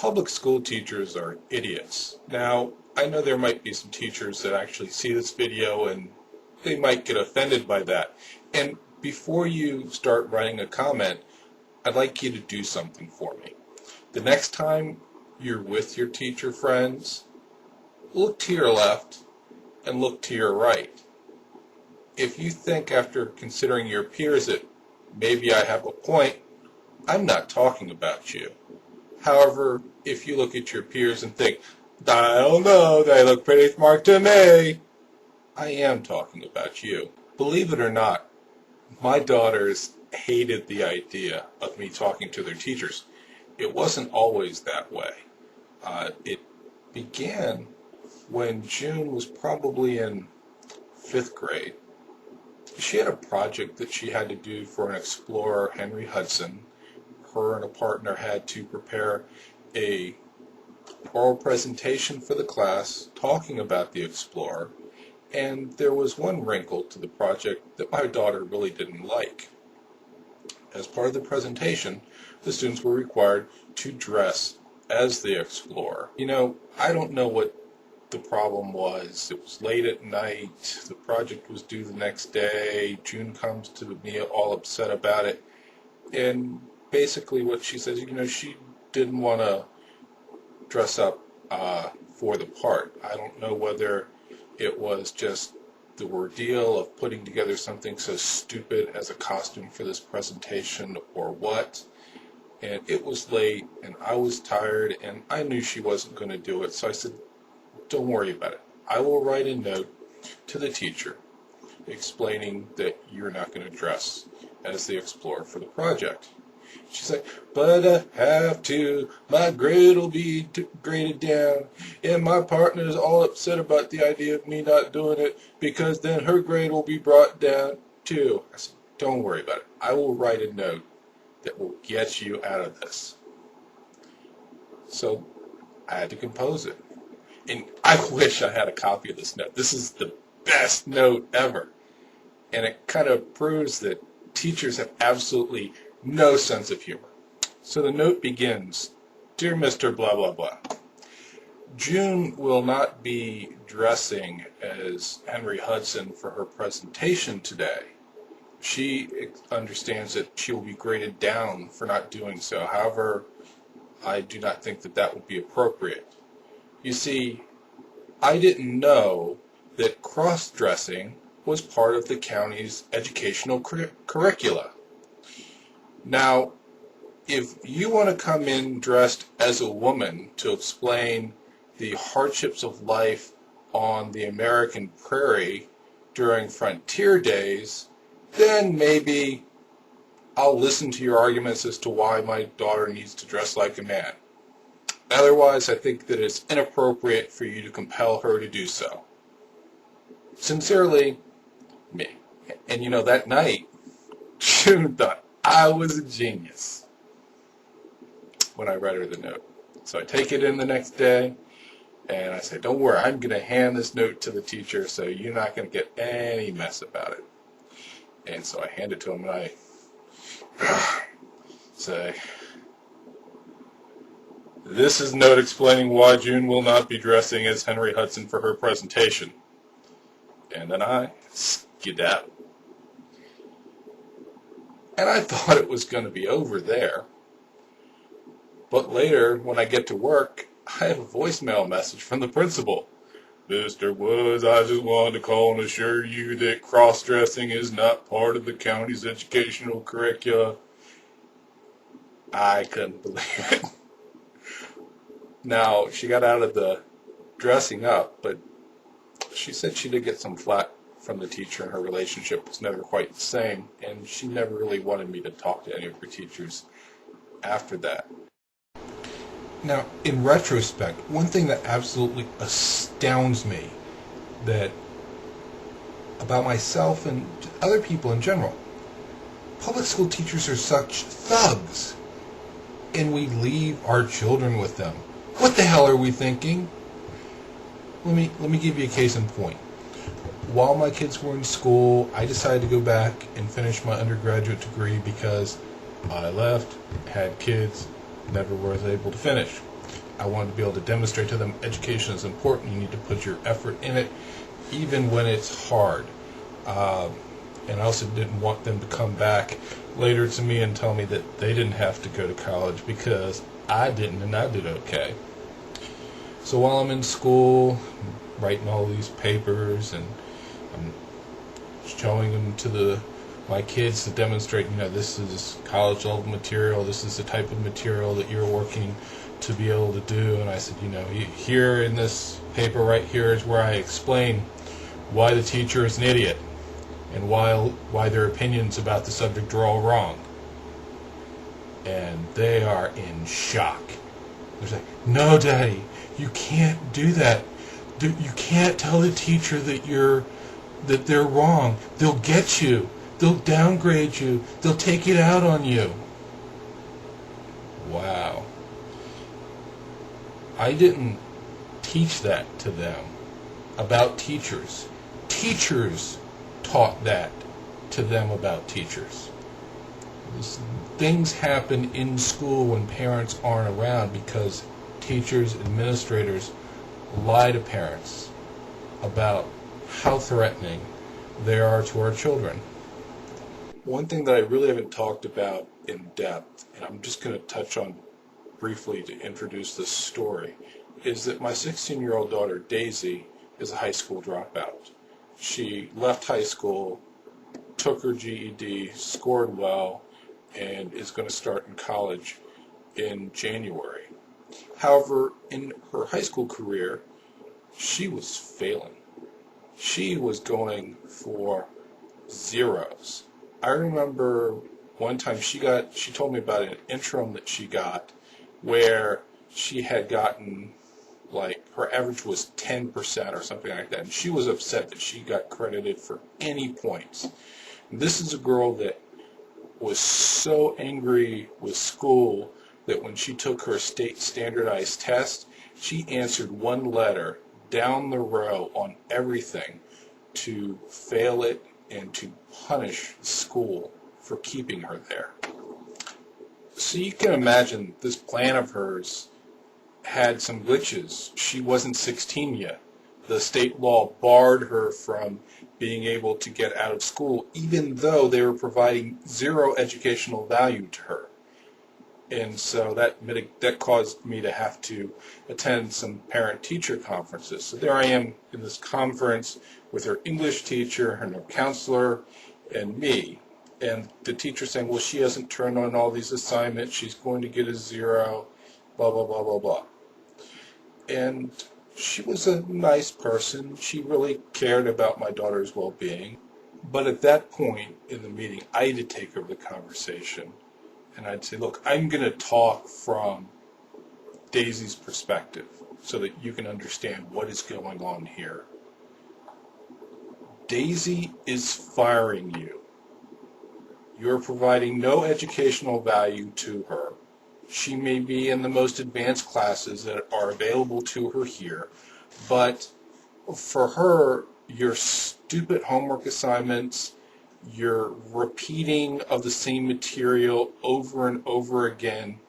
Public school teachers are idiots. Now, I know there might be some teachers that actually see this video and they might get offended by that. And before you start writing a comment, I'd like you to do something for me. The next time you're with your teacher friends, look to your left and look to your right. If you think after considering your peers that maybe I have a point, I'm not talking about you. However, if you look at your peers and think, I don't know, they look pretty smart to me, I am talking about you. Believe it or not, my daughters hated the idea of me talking to their teachers. It wasn't always that way. It began when June was probably in 5th grade. She had a project that she had to do for an explorer, Henry Hudson. Her and a partner had to prepare a oral presentation for the class talking about the explorer, and there was one wrinkle to the project that my daughter really didn't like. As part of the presentation, the students were required to dress as the explorer. I don't know what the problem was. It was late at night, the project was due the next day, June comes to me all upset about it, and basically what she says, she didn't want to dress up for the part. I don't know whether it was just the ordeal of putting together something so stupid as a costume for this presentation or what. And it was late and I was tired and I knew she wasn't going to do it. So I said, don't worry about it. I will write a note to the teacher explaining that you're not going to dress as the explorer for the project. She's like, but I have to. My grade will be graded down, and my partner's all upset about the idea of me not doing it because then her grade will be brought down too. I said, don't worry about it. I will write a note that will get you out of this. So I had to compose it. And I wish I had a copy of this note. This is the best note ever. And it kind of proves that teachers have absolutely no sense of humor. So the note begins, Dear Mr. Blah, blah, blah. June will not be dressing as Henry Hudson for her presentation today. She understands that she will be graded down for not doing so. However, I do not think that that would be appropriate. You see, I didn't know that cross-dressing was part of the county's educational curricula. Now, if you want to come in dressed as a woman to explain the hardships of life on the American prairie during frontier days, then maybe I'll listen to your arguments as to why my daughter needs to dress like a man. Otherwise, I think that it's inappropriate for you to compel her to do so. Sincerely, me. And that night, June thought I was a genius when I read her the note. So I take it in the next day, and I say, don't worry, I'm going to hand this note to the teacher, so you're not going to get any mess about it. And so I hand it to him, and I say, this is a note explaining why June will not be dressing as Henry Hudson for her presentation. And then I skedaddle. And I thought it was going to be over there. But later, when I get to work, I have a voicemail message from the principal. Mr. Woods, I just wanted to call and assure you that cross-dressing is not part of the county's educational curricula. I couldn't believe it. Now, she got out of the dressing up, but she said she did get some flack from the teacher, and her relationship was never quite the same, and she never really wanted me to talk to any of her teachers after that. Now, in retrospect, one thing that absolutely astounds me about myself and other people in general, public school teachers are such thugs, and we leave our children with them. What the hell are we thinking? Let me give you a case in point. While my kids were in school, I decided to go back and finish my undergraduate degree because I left, had kids, never was able to finish. I wanted to be able to demonstrate to them education is important. You need to put your effort in it, even when it's hard. And I also didn't want them to come back later to me and tell me that they didn't have to go to college because I didn't, and I did okay. So while I'm in school, writing all these papers, and I'm showing them to my kids to demonstrate, this is college level material, this is the type of material that you're working to be able to do. And I said, here in this paper right here is where I explain why the teacher is an idiot and why their opinions about the subject are all wrong. And they are in shock. They're like, no, Daddy, you can't do that. You can't tell the teacher that they're wrong. They'll get you. They'll downgrade you. They'll take it out on you. Wow. I didn't teach that to them about teachers. Teachers taught that to them about teachers. Things happen in school when parents aren't around because teachers, administrators lie to parents about how threatening they are to our children. One thing that I really haven't talked about in depth, and I'm just going to touch on briefly to introduce this story, is that my 16-year-old daughter, Daisy, is a high school dropout. She left high school, took her GED, scored well, and is going to start in college in January. However, in her high school career, she was failing. She was going for zeros. I remember one time she told me about an interim that she got where she had gotten, her average was 10% or something like that, and she was upset that she got credited for any points. This is a girl that was so angry with school that when she took her state standardized test, she answered one letter down the row on everything to fail it and to punish school for keeping her there. So you can imagine this plan of hers had some glitches. She wasn't 16 yet. The state law barred her from being able to get out of school, even though they were providing zero educational value to her. And so that caused me to have to attend some parent-teacher conferences. So there I am in this conference with her English teacher, her counselor, and me. And the teacher saying, well, she hasn't turned on all these assignments, she's going to get a zero, blah, blah, blah, blah, blah. And she was a nice person. She really cared about my daughter's well-being. But at that point in the meeting, I had to take over the conversation. And I'd say, look, I'm going to talk from Daisy's perspective so that you can understand what is going on here. Daisy is firing you. You're providing no educational value to her. She may be in the most advanced classes that are available to her here, but for her, your stupid homework assignments, your repeating of the same material over and over again,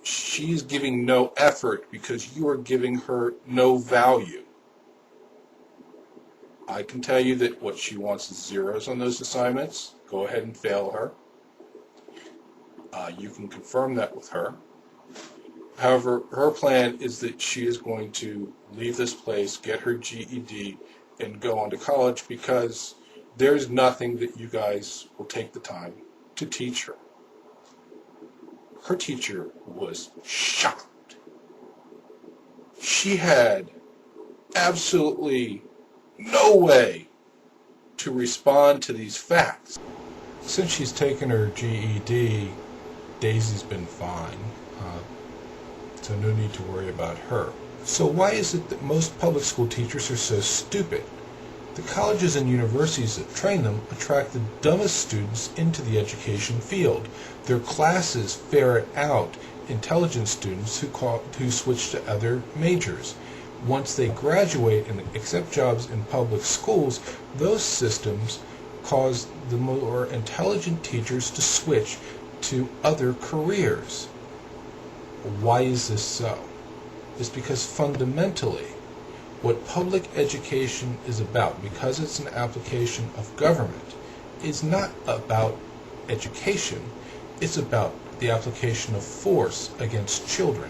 she's giving no effort because you are giving her no value. I can tell you that what she wants is zeros on those assignments. Go ahead and fail her. You can confirm that with her. However, her plan is that she is going to leave this place, get her GED, and go on to college because there's nothing that you guys will take the time to teach her. Her teacher was shocked. She had absolutely no way to respond to these facts. Since she's taken her GED, Daisy's been fine, so no need to worry about her. So why is it that most public school teachers are so stupid? The colleges and universities that train them attract the dumbest students into the education field. Their classes ferret out intelligent students who switch to other majors. Once they graduate and accept jobs in public schools, those systems cause the more intelligent teachers to switch to other careers. Why is this so? It's because fundamentally, what public education is about, because it's an application of government, is not about education. It's about the application of force against children.